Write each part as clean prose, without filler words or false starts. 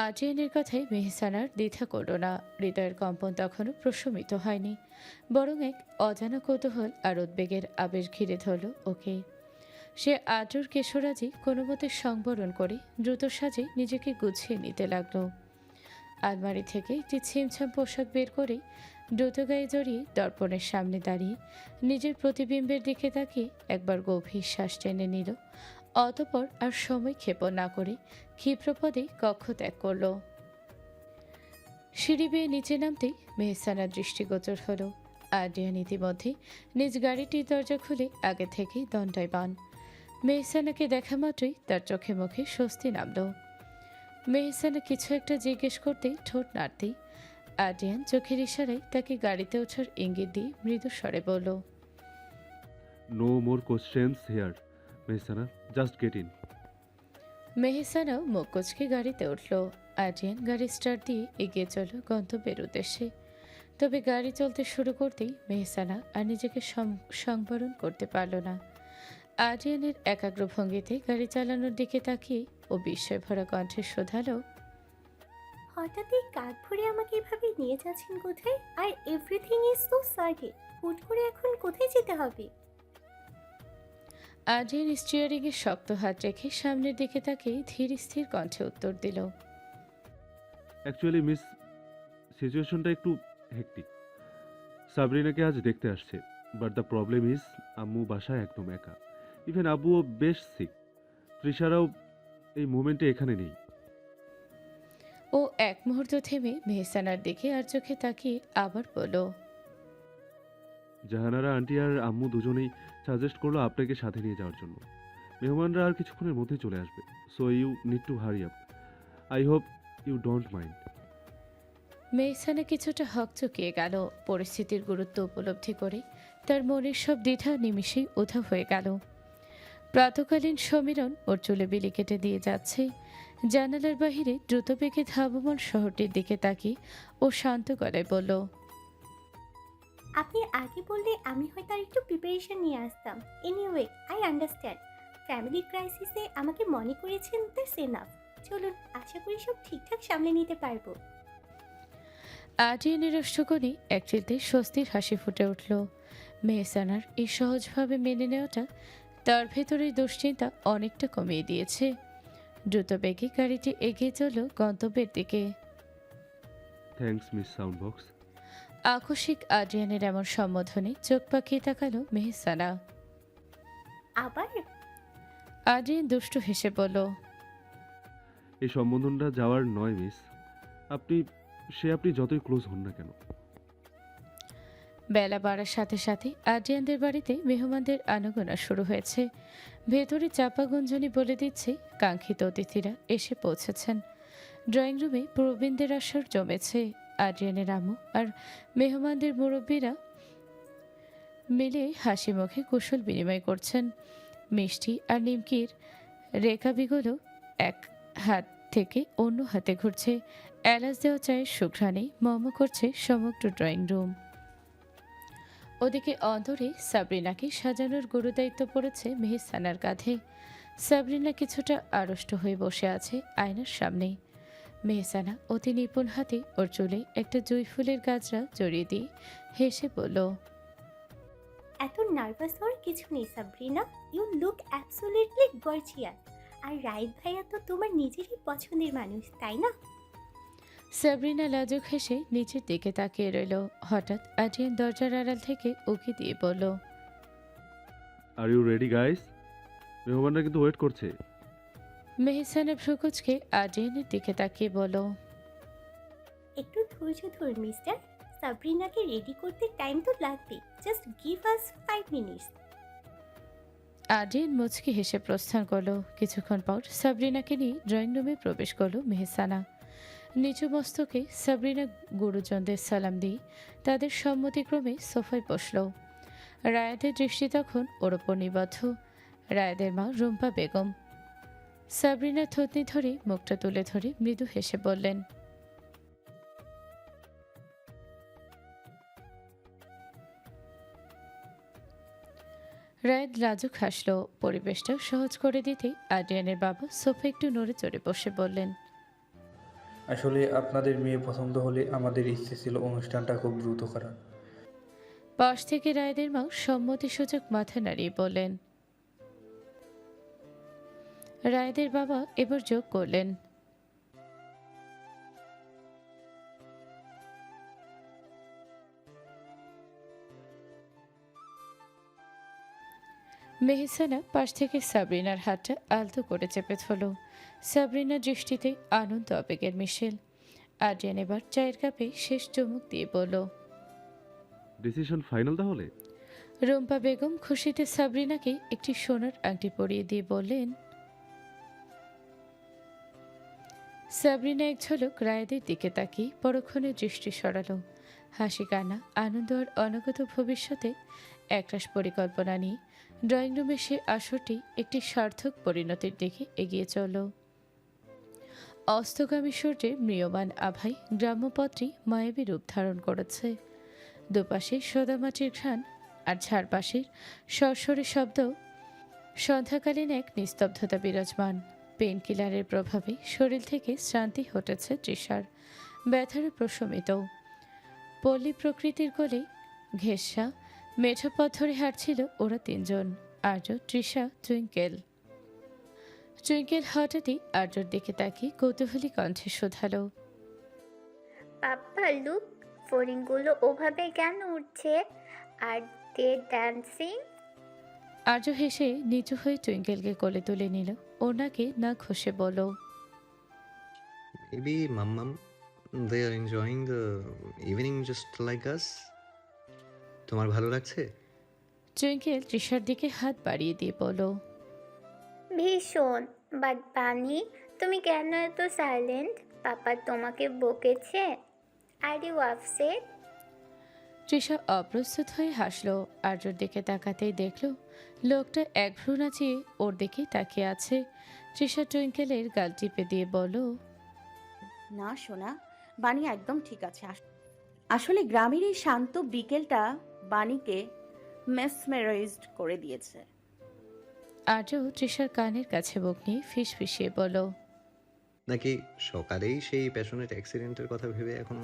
আদ্রিয়ানের কথায় মেহসানার দ্বিধা করল না। হৃদয়ের কম্পন তখনও প্রশমিত হয়নি, বরং এক অজানা কৌতূহল আর উদ্বেগের আবেশ ঘিরে ধরল ওকে। সে আদ্রর কেশরাজি কোনো মতে সংবরণ করে দ্রুত সাজে নিজেকে গুছিয়ে নিতে লাগলো। আলমারি থেকে একটি ছিমছাম পোশাক বের করে দ্রুত গায়ে জড়িয়ে দর্পণের সামনে দাঁড়িয়ে নিজের প্রতিবিম্বের দিকে তাকিয়ে একবার গভীর শ্বাস টেনে নিল। অতঃপর আর সময় ক্ষেপণ না করে ক্ষিপ্রপদে কক্ষ ত্যাগ করল। সিঁড়ি বেয়ে নিচে নামতেই মেহসানার দৃষ্টিগোচর হলো। আদ্রিয়ান ইতিমধ্যে নিজ গাড়িটির দরজা খুলে আগে থেকেই দণ্ডায়মান। মেহসানাকে দেখা মাত্রই তার চোখে মুখে স্বস্তি নামল। মেহসানা কিছু একটা জিজ্ঞেস করতেই ঠোঁট নাড়তেই আদ্রিয়ান চোখের ইশারায় তাকে গাড়িতে ওঠার ইঙ্গিত দিয়ে মৃদু স্বরে বলল, no more questions here Mehsana, just get in. মেহসানাও মুখ কুঁচকে গাড়িতে উঠল। আদ্রিয়ান গাড়ি স্টার্ট দিয়ে এগিয়ে চলল গন্তব্যের উদ্দেশ্যে। তবে গাড়ি চলতে শুরু করতেই মেহসানা আর নিজেকে সংবরণ করতে পারল না। আদ্রিয়ানের একাগ্র ভঙ্গিতে গাড়ি চালানোর দিকে তাকিয়ে ও বিস্ময় ভরা কণ্ঠে শোধালো, হঠাৎ এই কাঁধ ভরে আমাকে এভাবে নিয়ে যাচ্ছেন কোথায়? আর এভরিথিং ইজ সো সাডেন। হুট করে এখন কোথায় যেতে হবে? আদ্রিয়ান স্টিয়ারিংয়ে শক্ত হাত রেখে সামনের দিকে তাকিয়ে ধীর স্থির কণ্ঠে উত্তর দিল, অ্যাকচুয়ালি মিস, সিচুয়েশনটা একটু হেক্টিক। সাবরিনাকে আজ দেখতে আসছে, বাট দ্য প্রবলেম ইজ আম্মু বাসায় একদম একা। ইভেন আব্বুও বেশ সিক। তৃষারাও এই মোমেন্টে এখানে নেই। ও এক মুহূর্ত থেমে মেহসানার দিকে আর চোখে তাকিয়ে আবার বলল, জাহানারা আন্টি আর আম্মু দুজনেই সাজেস্ট করলো আপনাকে সাথে নিয়ে যাওয়ার জন্য। মেহমানরা আর কিছুক্ষণের মধ্যে চলে আসবে, so you need to hurry up. I hope you don't mind. Mehsana কিছুটা হকচকিয়ে গেল। পরিস্থিতির গুরুত্ব উপলব্ধি করে তার মনের সব দ্বিধা নিমিষেই উধাও হয়ে গেল। প্রাতকালীন সমীরণ ওর চুলে বিলি কেটে দিয়ে যাচ্ছে। জানালার বাহিরে দ্রুত বেগে ধাবমান শহরটির দিকে তাকিয়ে ও শান্ত গলায় বলল, আপনি আগে বললে আমি হয়তো আর একটু প্রিপারেশন নিয়ে আসতাম। Anyway, I understand. ফ্যামিলি ক্রাইসিসে আমাকে মনে করেছেন, দ্যাটস এনাফ। চলুন, আশা করি সব ঠিকঠাক সামলে নিতে পারবো। আদ্রিয়ানের অষ্টকোণে এক চিলতে স্বস্তির হাসি ফুটে উঠল। মেহসানার এই সহজভাবে মেনে নেওয়াটা তার ভেতরের দুশ্চিন্তা অনেকটা কমিয়ে দিয়েছে। দ্রুত বেগে গাড়িটি এগিয়ে চলল গন্তব্যের দিকে। Thanks miss sound box. আকস্মিক আদ্রিয়ানের এমন সম্বোধনে চোখ পাকিয়ে তাকালো মেহসানা। আবার? আদ্রিয়ান দুষ্টু হেসে বলল, এই সম্বোধনটা যাওয়ার নয় মিস। আপনি আপনি যতই ক্লোজ হন না কেন। বেলা বাড়ার সাথে সাথে আদ্রিয়ানদের বাড়িতে মেহমানদের আনাগোনা শুরু হয়েছে। ভেতরে চাপা গুঞ্জনি বলে দিচ্ছে কাঙ্ক্ষিত অতিথিরা এসে পৌঁছেছেন। ড্রয়িং রুমে প্রবীণদের আসর জমেছে। আদ্রিয়ানের আম্মু আর মেহমানদের মুরব্বীরা মিলে হাসি মুখে কুশল বিনিময় করছেন। মিষ্টি আর নিমকির রেকাবিগুলো এক হাত থেকে অন্য হাতে ঘুরছে। এলাচ দেওয়া চায়ের সুঘ্রাণে মম করছে সমগ্র ড্রয়িং রুম। ওদিকে অন্তরে সাবরিনাকে সাজানোর গুরুদায়িত্ব পড়েছে মেহসানার কাঁধে। সাবরিনা কিছুটা আড়ষ্ট হয়ে বসে আছে আয়নার সামনে। মেহসানা অতি নিপুণ হাতে ওর চুলে একটা জুঁই ফুলের গাজরা জড়িয়ে দিয়ে হেসে বলল, এত নার্ভাস হওয়ার কিছু নেই Sabrina. You look absolutely gorgeous. আর রাইট ভাইয়া তো তোমার নিজেরই পছন্দের মানুষ, তাই না? সাবরিনা লাজুক হেসে নিচের দিকে তাকিয়ে রইল। হঠাৎ আদ্রিয়ান দরজার আড়াল থেকে উকি দিয়ে বলল, আর ইউ রেডি গাইস? মেহমানরা কিন্তু ওয়েট করছে। মেহসানা ভ্রুকুচকে আদ্রিয়ানের দিকে তাকিয়ে বলল, একটু ধৈর্য ধরুন মিস্টার। সাবরিনাকে রেডি করতে টাইম তো লাগবে। Just give us 5 minutes. Adrian মুচকি হেসে প্রস্থান করলো। কিছুক্ষণ পর সাবরিনাকে নিয়ে ড্রয়িং রুমে প্রবেশ করলো মেহসানা। নিচু মস্তকে সাবরিনা গুরুজনদের সালাম দিয়ে তাদের সম্মতিক্রমে সোফায় বসল। রায়াদের দৃষ্টি তখন ওর ওপর নিবদ্ধ। রায়াদের মা রুম্পা বেগম। সাবরিনার থতনি ধরে মুখটা তুলে ধরে মৃদু হেসে বললেন, রায়াদ লাজুক হাসল। পরিবেশটা সহজ করে দিতে আদ্রিয়ানের বাবা সোফা একটু নড়ে চড়ে বসে বললেন, আসলে আপনাদের মেয়ে পছন্দ হলে আমাদের ইচ্ছে ছিল অনুষ্ঠানটা খুব দ্রুত করার। পাশ থেকে রায়দের মা সম্মতিসূচক মাথা নাড়িয়ে বললেন। রায়দের বাবা এবার যোগ করলেন, মেহসানা পাশ থেকে সাবরিনার হাতটা আলতো করে চেপে ধরল। সাবরিনার দৃষ্টিতে আনন্দ আবেগের মিশেল। আদ্রিয়ান এবার চায়ের কাপে শেষ চুমুক দিয়ে বলল। ডিসিশন ফাইনাল তাহলে? রুম্পা বেগম খুশিতে সাবরিনাকে একটি সোনার আংটি পরিয়ে দিয়ে বললেন। সাবরিনা এক ঝলক রায়দের দিকে তাকিয়ে পরক্ষণে দৃষ্টি সরালো। হাসি কান্না, আনন্দ আর অনাগত ভবিষ্যতে একরাশ পরিকল্পনা নিয়ে ড্রয়িং রুমে সে আসরটি একটি সার্থক পরিণতির দিকে এগিয়ে চলল। অস্তগামী সূর্যে ম্রিয়মান আভায় গ্রাম্যপত্রী মায়াবী রূপ ধারণ করেছে। দুপাশে সোদামাটির ঘ্রাণ আর ঝাড়পাশের সরসরে শব্দ। সন্ধ্যাকালীন এক নিস্তব্ধতা বিরাজমান। পেন কিলারের প্রভাবে শরীর থেকে শ্রান্তি হটেছে তৃষার, ব্যথার প্রশমিত। পল্লী প্রকৃতির কোলে ঘেঁষা মেঠো পথ ধরে হাঁটছিল ওরা তিনজন, আর্য, তৃষা, টুইঙ্কেল। টুইঙ্কেল হঠাৎই আর্যর দিকে তাকিয়ে কৌতূহলী কণ্ঠে শোধালো। পাপ্পা লুক, ফড়িংগুলো ওভাবে কেন উঠছে? আর দে ড্যান্সিং? আর্য হেসে নিচু হয়ে টুইঙ্কেলকে কোলে তুলে নিল। ওনাকে না ঘষে বলল। Maybe Mum, they are enjoying the evening just like us. তোমার ভালো লাগছে? টুইঙ্কেল তৃষার দিকে হাত বাড়িয়ে দিয়ে বলল। ভীষণ। বাট বানি, তুমি কেন এত সাইলেন্ট? পাপা তোমাকে বকেছে? Are you upset? তৃষা অপ্রস্তুত হয়ে হাসল। আর্যর দিকে তাকাতেই দেখল লোকটা এক ভ্রু নাচিয়ে ওর দিকেই তাকিয়ে আছে। তৃষা টুইঙ্কেলের গাল টিপে দিয়ে বলল। না সোনা, বানি একদম ঠিক আছে। আসলে গ্রামের এই শান্ত বিকেলটা বানিকে মেসমেরাইজড করে দিয়েছে। আর্য তৃষার কানের কাছে মুখ নিয়ে ফিসফিসিয়ে বলল। নাকি সকালেই সেই প্যাশনেট অ্যাক্সিডেন্টের কথা ভেবে এখন?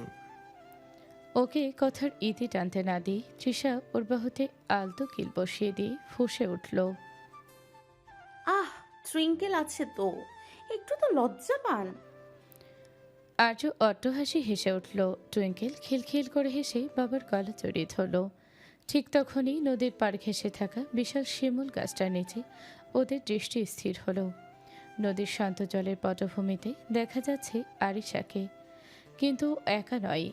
ওকে কথার ইতি টানতে না দিয়ে তৃষা ওর বাহুতে আলতো কিল বসিয়ে দিয়ে ফুঁসে উঠল। আহ, ট্রিঙ্কেল আছে তো, একটু তো লজ্জা পান। আর্য অট্টহাসি হেসে উঠল। টুইঙ্কেল খিলখিল করে হেসে বাবার গলা জড়িয়ে ধরল। ঠিক তখনই নদীর পাড় ঘেঁষে থাকা বিশাল শিমুল গাছটার নিচে ওদের দৃষ্টি স্থির হলো। নদীর শান্ত জলের পটভূমিতে দেখা যাচ্ছে আরিশাকে, কিন্তু একা নয়।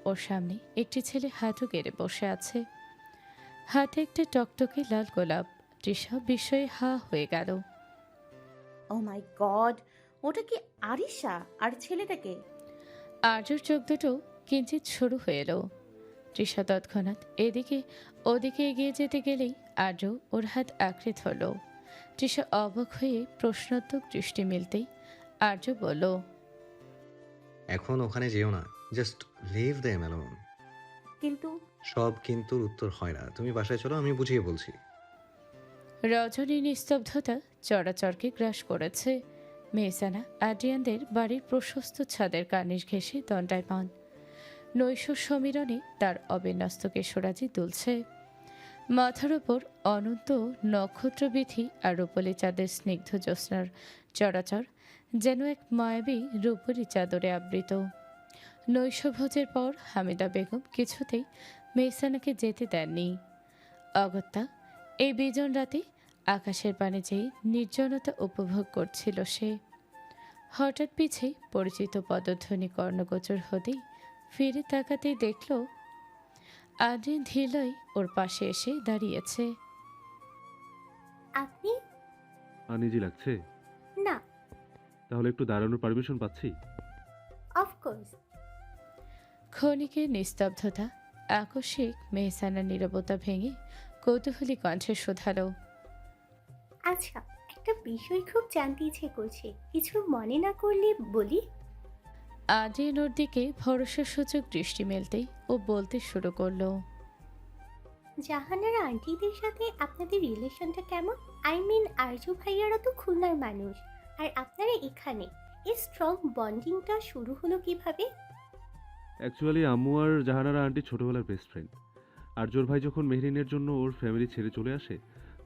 ওর সামনে একটি ছেলে হাঁটু গেড়ে বসে আছে, হাতে একটা টকটকে লাল গোলাপ। তৃষা বিস্ময়ে হা হয়ে গেল। ও মাই গড, ওটা কি আরিশা? আর ছেলেটাকে? আর্যর চোখ দুটো কিঞ্চিত সরু হয়ে এলো। তৃষা তৎক্ষণাৎ এদিকে ওদিকে এগিয়ে যেতে গেলেই আর্য ওর হাত আঁকড়ে ধরল। তৃষা অবাক হয়ে প্রশ্নোত্তক দৃষ্টি মিলতেই আর্য বলল। এখন ওখানে যেও না, জাস্ট লিভ দেম অ্যালোন। কিন্তু সব কিন্তুর উত্তর হয় না, তুমি বাসায় চলো, আমি বুঝিয়ে বলছি। রজনী নিস্তব্ধতা চরাচরকে গ্রাস করেছে। মেহসানা আদ্রিয়ানদের বাড়ির প্রশস্ত ছাদের কার্নিশ ঘেঁষে দণ্ডায়মান। নৈশ সমীরণে তার অবিন্যস্ত কেশরাজি দুলছে। মাথার ওপর অনন্ত নক্ষত্রবিধি আর রূপলি চাঁদের স্নিগ্ধ জ্যোৎস্নার চরাচর যেন এক মায়াবী রূপরি চাদরে আবৃত। নৈশভোজের পর হামিদা বেগম কিছুতেই মেহসানাকে যেতে দেননি। অগত্যা এই বিজন রাতে আকাশের পানে যেই নির্জনতা উপভোগ করছিল সে। হঠাৎ পিছে পরিচিত পদধ্বনি কর্ণগোচর হতেই ফিরে তাকাতেই দেখল আদ্রিয়ান ধীরলই ওর পাশে এসে দাঁড়িয়েছে। আপনি? আনইজি লাগছে? না। তাহলে একটু দাঁড়ানোর পারমিশন পাচ্ছি? অফকোর্স। ক্ষণিকের নিস্তব্ধতা আকস্মিক মেহসানার নীরবতা ভেঙে কৌতূহলী কণ্ঠে শোধালো। আচ্ছা, একটা বিষয় খুব জানতে ইচ্ছে করছে, কিছু মনে না করলে বলি। আদ্রিয়ান ওর দিকে ভরসাসূচক দৃষ্টি মেলতেই ও বলতে শুরু করলো। জাহানারা আন্টিদের সাথে আপনাদের রিলেশনটা কেমন? আই মিন আরজু ভাইয়ারা তো খুলনার মানুষ, আর আপনারা এখানে। এই স্ট্রং বন্ডিংটা শুরু হলো কিভাবে? অ্যাকচুয়ালি আম্মু আর জাহানারা আন্টি ছোটবেলার বেস্ট ফ্রেন্ড। আরজোর ভাই যখন মেহরিনের জন্য ওর ফ্যামিলি ছেড়ে চলে আসে,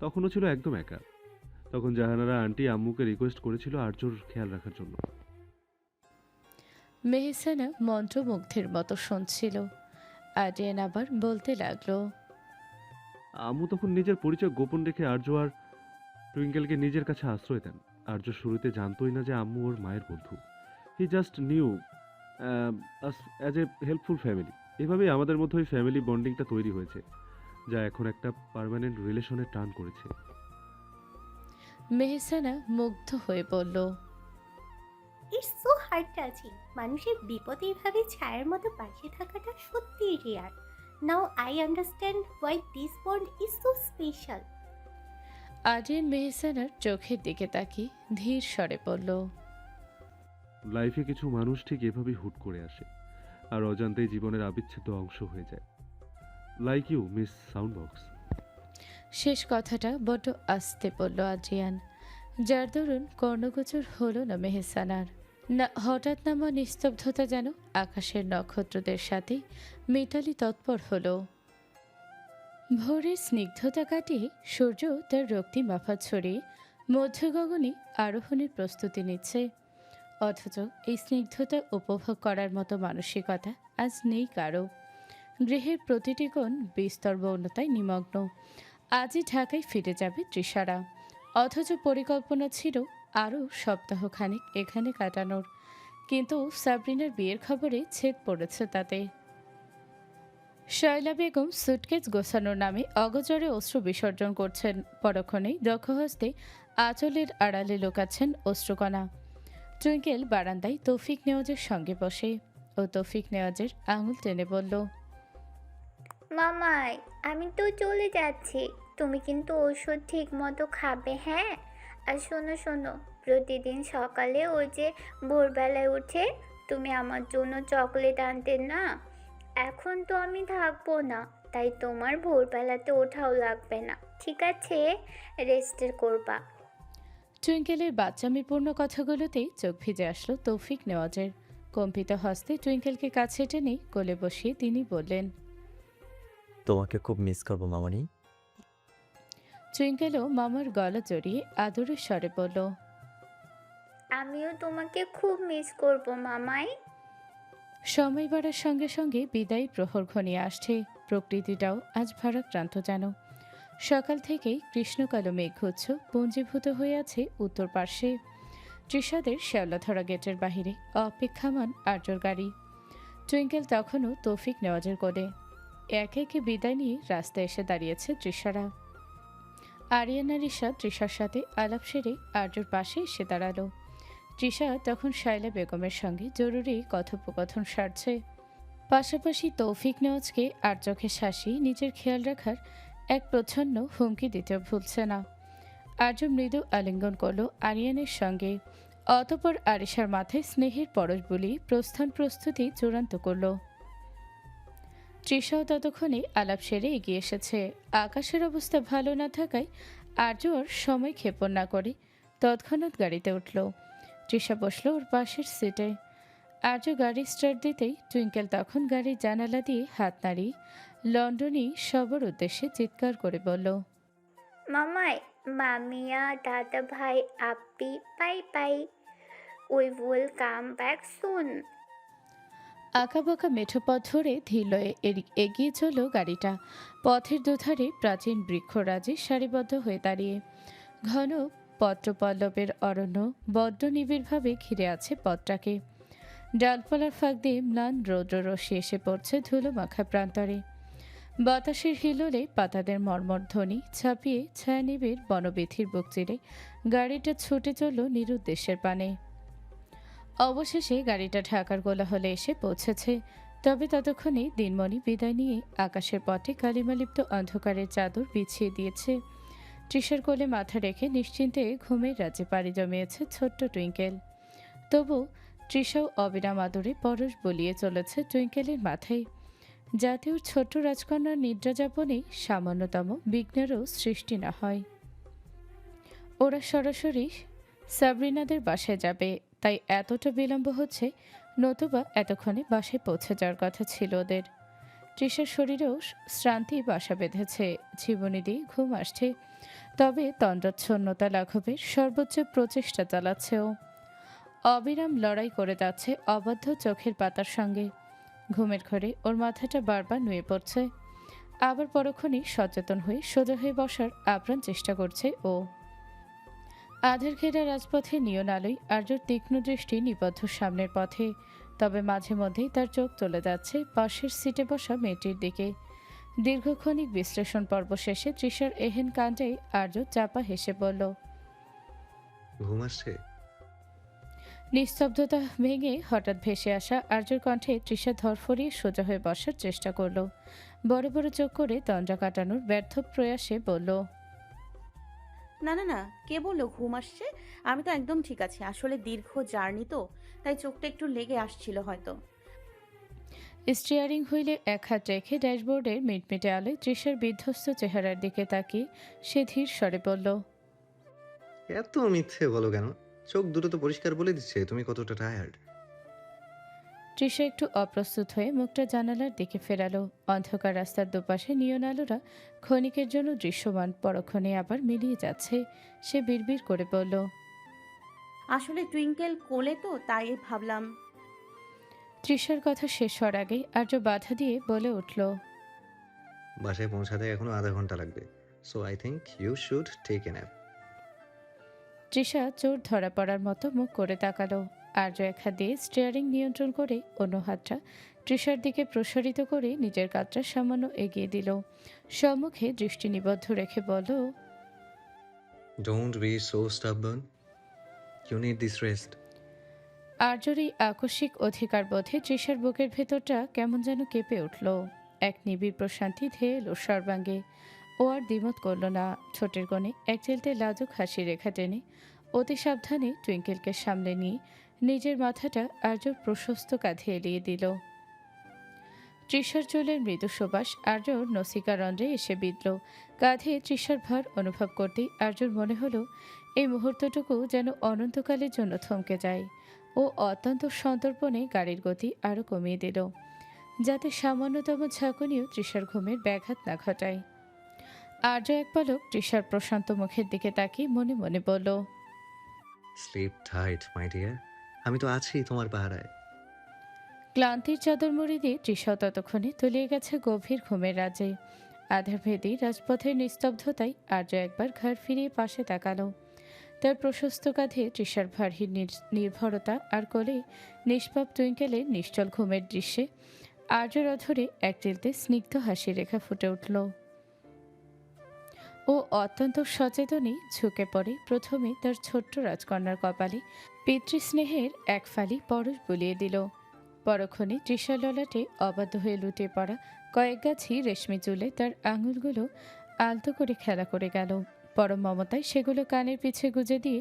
তখনও ছিল একদম একা। তখন জাহানারা আন্টি আম্মুকে রিকোয়েস্ট করেছিল আরজোর খেয়াল রাখার জন্য। মেহসানা মন্ত্রমুগ্ধের মতো শুনছিল। আরিয়ান আবার বলতে লাগলো, আম্মু তখন নিজের পরিচয় গোপন রেখে আরজো আর টুইঙ্কেলকে নিজের কাছে আশ্রয় দেন। আরজো শুরুতে জানতোই না যে আম্মু ওর মায়ের বন্ধু। He just new as a helpful family. এভাবেই আমাদের মধ্যে ওই ফ্যামিলি বন্ডিংটা তৈরি হয়েছে, যা এখন একটা পার্মানেন্ট রিলেশনে টার্ন করেছে। মেহসানা মুগ্ধ হয়ে বলল, ইটস সো হার্ট টাচিং। মানুষের বিপদে এইভাবে ছায়ার মতো পাশে থাকাটা সত্যিই rare. Now I understand why this bond is so special. Aryan মেহসানার চোখের দিকে তাকিয়ে ধীর স্বরে বলল, লাইফে কিছু মানুষ ঠিক এভাবেই হুট করে আসে আর অজান্তেই জীবনের অবিচ্ছেদ্য অংশ হয়ে যায়। Like you miss sound box. শেষ কথাটা বড্ড আস্তে বলল আদ্রিয়ান, যার দরুন কর্ণগোচর হলো না মেহসানার। না, হঠাৎ নামা নিস্তব্ধতা যেন আকাশের নক্ষত্রদের সাথে মিতালি তৎপর হলো। ভোরের স্নিগ্ধতা কাটিয়ে সূর্য তার রক্তিম আভা ছড়িয়ে মধ্য গগনে আরোহণের প্রস্তুতি নিচ্ছে। অথচ এই স্নিগ্ধতা উপভোগ করার মতো মানসিকতা আজ নেই কারো। গৃহের প্রতিটি কোণ বিস্তর বৌনতায় নিমগ্ন। আজই ঢাকায় ফিরে যাবে তৃষারা, অথচ পরিকল্পনা ছিল আরও সপ্তাহখানেক এখানে কাটানোর। কিন্তু সাবরিনার বিয়ের খবরে ছেদ পড়েছে তাতে। শৈলা বেগম সুটকেস গোছানোর নামে অগচরে অশ্রু বিসর্জন করছেন। পরক্ষণেই দক্ষ হস্তে আঁচলের আড়ালে লুকাচ্ছেন অশ্রুকণা। টুইঙ্কেল বারান্দায় তৌফিক নেওয়াজের সঙ্গে বসে ও তৌফিক নেওয়াজের আঙুল টেনে বলল, মামাই, আমি তো চলে যাচ্ছি, তুমি কিন্তু ওষুধ ঠিক মতো খাবে, হ্যাঁ? আর শোনো শোনো, প্রতিদিন সকালে ওই যে ভোরবেলায় উঠে তুমি আমার জন্য চকলেট আনতে না, এখন তো আমি থাকবো না, তাই তোমার ভোরবেলাতে ওঠাও লাগবে না, ঠিক আছে? রেস্টের করবা। টুইঙ্কেলের বাচ্চামিপূর্ণ কথাগুলোতেই চোখ ভিজে আসলো তৌফিক নেওয়াজের। কম্পিত হস্তে টুইঙ্কেলকে কাছে টেনে কোলে বসিয়ে তিনি বললেন, তোমাকে খুব মিস করবো মামনি। টুইঙ্কেলও মামার গলা জড়িয়ে আদরের স্বরে বলল, আমিও তোমাকে খুব মিস করব মামাই। সময় বাড়ার সঙ্গে সঙ্গে বিদায়ী প্রহর ঘনিয়ে আসছে। প্রকৃতিটাও আজ ভারাক্রান্ত যেন। সকাল থেকেই কৃষ্ণকালো মেঘগুচ্ছ পুঞ্জীভূত হয়ে আছে উত্তর পার্শ্বে। তৃষাদের শ্যাওলাধরা গেটের বাহিরে অপেক্ষামান আর্যর গাড়ি। টুইঙ্কেল তখনও তৌফিক নেওয়াজের কোলে। একে একে বিদায় নিয়ে রাস্তায় এসে দাঁড়িয়েছে তৃষারা। আরিয়ানা রিশা তৃষার সাথে আলাপ সেরে আর্যর পাশে এসে দাঁড়ালো। তৃষা তখন শায়লা বেগমের সঙ্গে জরুরি কথোপকথন সারছে। পাশাপাশি তৌফিক নেওয়াজকে আর চোখে শাসিয়ে নিজের খেয়াল রাখার এক প্রচ্ছন্ন হুমকি দিতেও ভুলছে না। আর্য মৃদু আলিঙ্গন করল আরিয়ানের সঙ্গে, অতপর আরিশার মাথায় স্নেহের পরশ বুলিয়ে প্রস্থান প্রস্তুতি চূড়ান্ত করল। তৃষাও ততক্ষণে আলাপ সেরে এগিয়ে এসেছে। আকাশের অবস্থা ভালো না থাকায় আর্য আর সময় ক্ষেপণ না করে তৎক্ষণাৎ গাড়িতে উঠল। তৃষা বসলো ওর পাশের সিটে। আর্য গাড়ি স্টার্ট দিতেই টুইঙ্কেল তখন গাড়ির জানালা দিয়ে হাত নাড়িয়ে লন্ডনী সবার উদ্দেশ্যে চিৎকার করে বলল, মামাই, মামিয়া, দাদা ভাই, আপ্পি, bye bye, we will come back soon. আঁকাবাঁকা মেঠো পথ ধরে ধীর লয়ে এগিয়ে চলল গাড়িটা। পথের দুধারে প্রাচীন বৃক্ষরাজি সারিবদ্ধ হয়ে দাঁড়িয়ে। ঘন পত্রপল্লবের অরণ্য বড্ড নিবিড়ভাবে ঘিরে আছে পথটাকে। ডালপালার ফাঁক দিয়ে ম্লান রৌদ্ররশ্মি এসে পড়ছে ধুলো মাখা প্রান্তরে। বাতাসের হিলোলে পাতাদের মর্মর ধ্বনি ছাপিয়ে ছায়ানিবিড় বনবিথির বুক চিরে গাড়িটা ছুটে চলল নিরুদ্দেশের পানে। অবশেষে গাড়িটা ঢাকার কোলাহলে এসে পৌঁছেছে। তবে ততক্ষণে দিনমণি বিদায় নিয়ে আকাশের পথে কালিমালিপ্ত অন্ধকারের চাদর বিছিয়ে দিয়েছে। তৃষার কোলে মাথা রেখে নিশ্চিন্তে ঘুমের রাজ্যে পাড়ি জমিয়েছে ছোট্ট টুইঙ্কেল। তবু তৃষাও অবিরাম আদরে পরশ বলিয়ে চলেছে টুইঙ্কেলের মাথায়, যাতে ওর ছোট্ট রাজকন্যার নিদ্রাযাপনে সামান্যতম বিঘ্নেরও সৃষ্টি না হয়। ওরা সরাসরি সাবরিনাদের বাসায় যাবে। তাই এতটা বিলম্ব হচ্ছে, নতুবা এতক্ষণে বাসায় পৌঁছে যাওয়ার কথা ছিল ওদের। তৃষার শরীরেও শ্রান্তি বাসা বেঁধেছে, জীবনী দিয়ে ঘুম আসছে, তবে তন্দ্রাচ্ছন্নতা লাঘবের সর্বোচ্চ প্রচেষ্টা চালাচ্ছে ও। অবিরাম লড়াই করে যাচ্ছে অবাধ্য চোখের পাতার সঙ্গে। ঘুমের ঘরে ওর মাথাটা বারবার নুয়ে পড়ছে, আবার পরক্ষণেই সচেতন হয়ে সোজা হয়ে বসার আপ্রাণ চেষ্টা করছে ও। আধার ঘেরা রাজপথে নিয়ন আলোয় আর্যর তীক্ষ্ণ দৃষ্টি নিবদ্ধ সামনের পথে, তবে মাঝে মধ্যেই তার চোখ চলে যাচ্ছে পাশের সিটে বসা মেয়েটির দিকে। দীর্ঘক্ষণিক বিশ্লেষণ পর্ব শেষে তৃষার এহেন কাণ্ডে আর্য চাপা হেসে বলল। ঘুম আসছে? নিস্তব্ধতা ভেঙে হঠাৎ ভেসে আসা আর্যর কণ্ঠে তৃষা ধরফরিয়ে সোজা হয়ে বসার চেষ্টা করল। বড় বড় চোখ করে তন্দ্রা কাটানোর ব্যর্থ প্রয়াসে বলল। না না না, কে বললো ঘুম আসছে? আমি তো একদম ঠিক আছি। আসলে দীর্ঘ জার্নি তো, তাই চোখটা একটু লেগে আসছিল হয়তো। স্টিয়ারিং হুইলে এক হাত রেখে ড্যাশবোর্ডের মিটমিটে আলোয় তৃষার বিধ্বস্ত চেহারার দিকে তাকিয়ে সে ধীর স্বরে বলল। এত মিথ্যে বলো কেন? চোখ দুটো তো পরিষ্কার বলে দিচ্ছে তুমি কতটা টায়ার্ড। তৃষা একটু অপ্রস্তুত হয়ে মুখটা জানালার দিকে ফেরালো। অন্ধকার রাস্তার দুপাশে নিয়ন আলোরা ক্ষণিকের জন্য দৃশ্যমান, পরক্ষণে আবার মিলিয়ে যাচ্ছে। সে বিড়বিড় করে বলল। আসলে টুইঙ্কেল কোলে তো, তাই ভাবলাম। তৃষার কথা শেষ হওয়ার আগেই আর্য বাধা দিয়ে বলে উঠল। বাসায় পৌঁছাতে এখনো আধা ঘন্টা লাগবে, so I think you should take a nap. Trisha চোর ধরা পড়ার মতো মুখ করে তাকালো। আর্য এক হাত দিয়ে স্টিয়ারিং নিয়ন্ত্রণ করে অন্য হাতটা তৃষার দিকে প্রসারিত করে নিজের কাজটা সামান্য এগিয়ে দিল। সম্মুখে দৃষ্টি নিবদ্ধ রেখে বলল। Don't be so stubborn, you need this rest. আর্যর এই আকস্মিক অধিকার বোধে তৃষার বুকের ভেতরটা কেমন যেন কেঁপে উঠল। এক নিবিড় প্রশান্তি ধেয়ে এলো সর্বাঙ্গে। ও আর দ্বিমত করল না। ঠোঁটের কোণে এক চেলতে লাজুক হাসি রেখা টেনে অতি সাবধানে টুইঙ্কেলকে সামলে নিয়ে নিজের মাথাটা আর্যর প্রশস্ত কাঁধে এলিয়ে দিল। তৃষার চুলের মৃদু সুবাস আর্যর নসিকারন্ধ্রে এসে বিঁধল। কাঁধে তৃষার ভার অনুভব করতেই আর্যর মনে হলো এই মুহূর্তটুকু যেন অনন্তকালের জন্য থমকে যায়। ও অত্যন্ত সন্তর্পণে গাড়ির গতি আরও কমিয়ে দিল, যাতে সামান্যতম ঝাঁকুনিও তৃষার ঘুমের ব্যাঘাত না ঘটায়। আর্য এক পলক তৃষার প্রশান্ত মুখের দিকে তাকিয়ে মনে মনে বলল। স্লিপ টাইট মাই ডিয়ার, আমি তো আছি তোমার পাহারায়। ক্লান্তির চাদর মুড়ি দিয়ে তৃষা ততক্ষণে তলিয়ে গেছে গভীর ঘুমের রাজ্যে। আধারভেদী রাজপথের নিস্তব্ধতায় আর্য একবার ঘাড় ফিরিয়ে পাশে তাকালো। তার প্রশস্ত কাঁধে তৃষার ভারহীন নির্ভরতা আর কোলে নিষ্পাপ টুইঙ্কেলের নিশ্চল ঘুমের দৃশ্যে আর্যর অধরে এক চিলতে স্নিগ্ধ হাসি রেখা ফুটে উঠল। ও অত্যন্ত সচেতনই ঝুঁকে পড়ে প্রথমে তার ছোট্ট রাজকন্যার কপালে পিতৃস্নেহের এক ফালি পরশ বুলিয়ে দিল। পরক্ষণে তৃষা ললাটে অবাধ্য হয়ে লুটে পড়া কয়েক গাছি রেশমি চুলে তার আঙুলগুলো আলতো করে খেলা করে গেল। পরম মমতায় সেগুলো কানের পিছে গুজে দিয়ে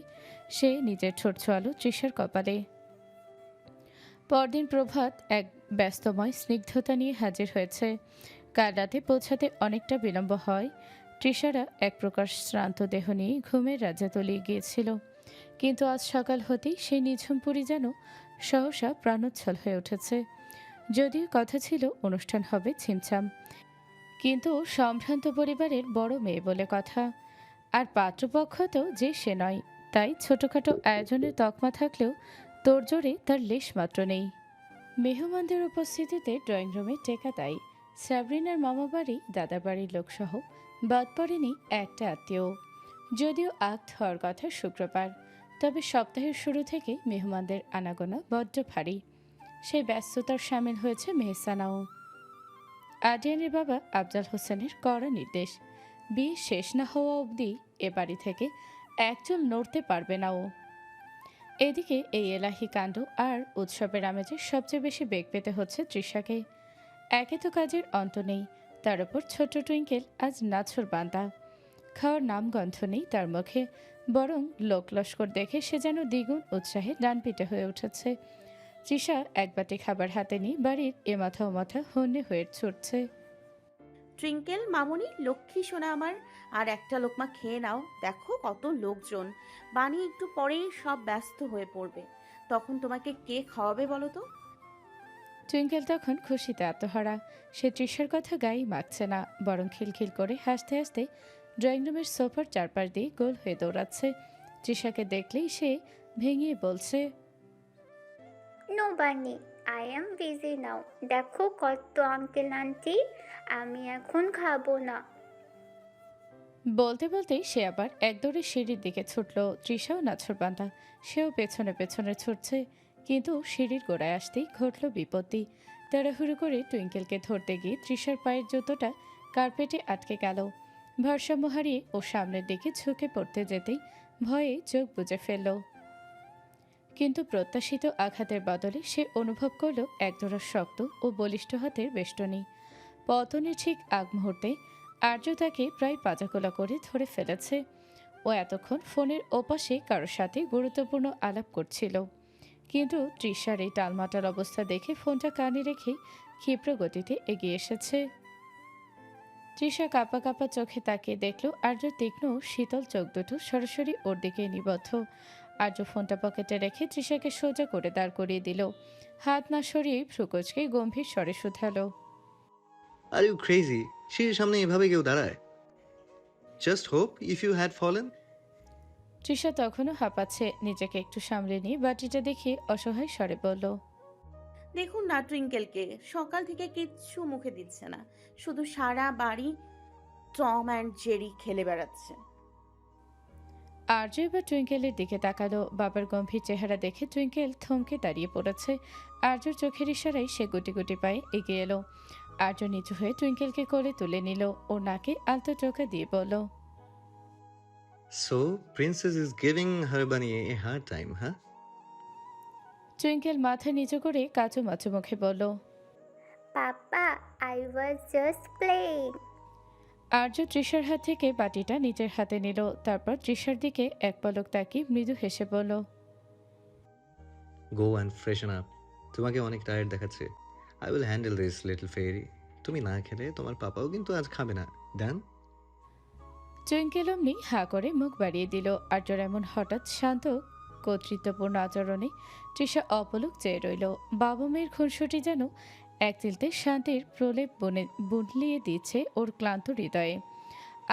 সে নিজের ঠোঁট ছোয়ালো তৃষার কপালে। পরদিন প্রভাত এক ব্যস্তময় স্নিগ্ধতা নিয়ে হাজির হয়েছে। কাল রাতে পৌঁছাতে অনেকটা বিলম্ব হয়। তৃষারা এক প্রকার শ্রান্ত দেহ নিয়ে ঘুমের রাজ্যে তলিয়ে গিয়েছিল, কিন্তু আজ সকাল হতেই সেই নিঝুমপুরি যেন সহসা প্রাণোচ্ছল হয়ে উঠেছে। যদিও কথা ছিল অনুষ্ঠান হবে ছিমছাম, কিন্তু সম্ভ্রান্ত পরিবারের বড় মেয়ে বলে কথা, আর পাত্রপক্ষ তো যে সে নয়, তাই ছোটখাটো আয়োজনের তকমা থাকলেও তোড়জোড়ে তার লেশ মাত্র নেই। মেহমানদের উপস্থিতিতে ড্রয়িং রুমে টেকা তাই সাবরিনার মামাবাড়ি দাদাবাড়ির লোকসহ বাদ পড়েনি একটা আত্মীয়। যদিও আক্ত হওয়ার কথা শুক্রবার, তবে সপ্তাহের শুরু থেকে মেহমানদের আনাগোনা বড্ড ভারী। সেই ব্যস্ততার সামিল হয়েছে মেহসানাও। আডিয়ানের বাবা আফজাল হোসেনের কড়া নির্দেশ, বিয়ে শেষ না হওয়া অবধি এ বাড়ি থেকে একজন নড়তে পারবে না ও। এদিকে এই এলাহি কাণ্ড আর উৎসবের আমেজে সবচেয়ে বেশি বেগ পেতে হচ্ছে তৃষাকে। একে তো কাজের অন্ত নেই, তার উপর ছোট্ট টুইঙ্কেল আজ নাছর বান্দা। খাওয়ার নামগন্ধ নেই তার মুখে, বরং লোক লস্কর দেখে সে যেন দ্বিগুণ উৎসাহে ডানপিটে হয়ে উঠেছে। তৃষা এক বাটি খাবার হাতে নিয়ে বাড়ির এ মাথা ও মাথা হন্যে হয়ে ছুটছে। টুইঙ্কেল মামনি, লক্ষ্মী সোনা আমার, আর একটা লোকমা খেয়ে নাও। দেখো কত লোকজন, বানি একটু পরেই সব ব্যস্ত হয়ে পড়বে। তখন তোমাকে কে খাওয়াবে বলো তো? টুইঙ্কেল তখন খুশিতে আত্মহারা। সে তৃষার কথা গায়েই মাখছে না, বরং খিলখিল করে হাসতে হাসতে ড্রয়িং রুমের সোফার চারপাশ দিয়ে গোল হয়ে দৌড়াচ্ছে। তৃষাকে দেখলেই সে ভেঙিয়ে বলছে, নো বানি, আই এম বিজি নাও। দেখো কত আঙ্কেল আন্টি, আমি এখন খাবো না। বলতে বলতেই সে আবার একদৌড়ে সিঁড়ির দিকে ছুটল। তৃষাও নাছরবান্দা, সেও পেছনে পেছনে ছুটছে। কিন্তু সিঁড়ির গোড়ায় আসতেই ঘটল বিপত্তি। তাড়াহুড়ো করে টুইঙ্কেলকে ধরতে গিয়ে তৃষার পায়ের জুতোটা কার্পেটে আটকে গেল। ভারসাম্য হারিয়ে ও সামনের দিকে ঝুঁকে পড়তে যেতেই ভয়ে চোখ বুজে ফেলল। কিন্তু প্রত্যাশিত আঘাতের বদলে সে অনুভব করল একজোড়া শক্ত ও বলিষ্ঠ হাতের বেষ্টনী। পতনের ঠিক আগ মুহূর্তে আর্য তাকে প্রায় পাজাকোলা করে ধরে ফেলেছে। ও এতক্ষণ ফোনের ওপাশে কারোর সাথে গুরুত্বপূর্ণ আলাপ করছিল, কিন্তু তৃষার এই টালমাটাল অবস্থা দেখে ফোনটা কানে রেখে ক্ষিপ্র গতিতে এগিয়ে এসেছে। তৃষা কাঁপা কাঁপা চোখে তাকিয়ে দেখল আর্য তীক্ষ্ণ শীতল চোখ দুটো সরাসরি ওর দিকে নিবদ্ধ। আর্য ফোনটা পকেটে রেখে তৃষাকে সোজা করে দাঁড় করিয়ে দিল। হাত না সরিয়ে ভ্রুকুচকে গম্ভীর স্বরে শুধালো, আর ইউ ক্রেজি? সিঁড়ির সামনে এভাবে কেউ দাঁড়ায়? Just hope if you had fallen. Trisha তখনও হাঁপাচ্ছে। নিজেকে একটু সামলে নিয়ে বাটিটা দেখে অসহায় স্বরে বলল, দেখুন না টুইঙ্কেলকে, সকাল থেকে কিচ্ছু মুখে দিচ্ছে না, শুধু সারা বাড়ি টম অ্যান্ড জেরি খেলে বেড়াচ্ছে। আর্য এবার টুইঙ্কেলের দিকে তাকালো। বাবার গম্ভীর চেহারা দেখে টুইঙ্কেল থমকে দাঁড়িয়ে পড়েছে। আর্যর চোখের ইশারায় সে গুটি গুটি পায়ে এগিয়ে এলো। আর্য নিচু হয়ে টুইঙ্কেলকে কোলে তুলে নিল। ওর নাকে আলতো টোকা দিয়ে বলল, so princess is giving her বানি এ হার্ড টাইম, হ্যাঁ? টুইঙ্কেল মাথা নিচু করে কাচু মাচু মুখে বলল, পাপা, আই ওয়াজ জাস্ট প্লেইং। আর্য তৃষার হাত থেকে বাটিটা নিজের হাতে নিল। তারপর তৃষার দিকে এক পলক তাকিয়ে মৃদু হেসে বলল, গো অ্যান্ড ফ্রেশন আপ। তোমাকে অনেক টায়ার্ড দেখাচ্ছে। I will handle this little fairy. তুমি না খেলে তোমার পাপাও কিন্তু আজ খাবে না। ডান? টুইঙ্কেল অমনি হা করে মুখ বাড়িয়ে দিল। আর্যর এমন হঠাৎ শান্ত কর্তৃত্বপূর্ণ আচরণে তৃষা অপলক চেয়ে রইল। বাবা মেয়ের খুনসুটি যেন এক চিলতে শান্তির প্রলেপ বুনলিয়ে দিচ্ছে ওর ক্লান্ত হৃদয়ে।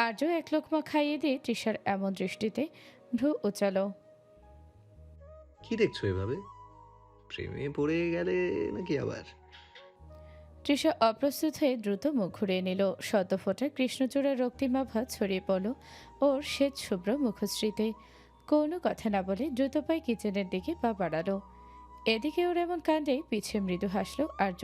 আর্য এক লোকমা খাইয়ে দিয়ে তৃষার এমন দৃষ্টিতে ভ্রু উচালো। কি দেখছো এভাবে? প্রেমে পড়ে গেলে নাকি আবার? তৃষা অপ্রস্তুত হয়ে দ্রুত মুখ ঘুরিয়ে নিল। সদ্য ফোটা কৃষ্ণচূড়ার রক্তিমাভা ছড়িয়ে পড়ল ওর শ্বেত শুভ্র মুখশ্রীতে। কোনো কথা না বলে দ্রুত পায়ে কিচেনের দিকে পা বাড়ালো। এদিকে ওর এমন কাণ্ডে পিছে মৃদু হাসল আর্য।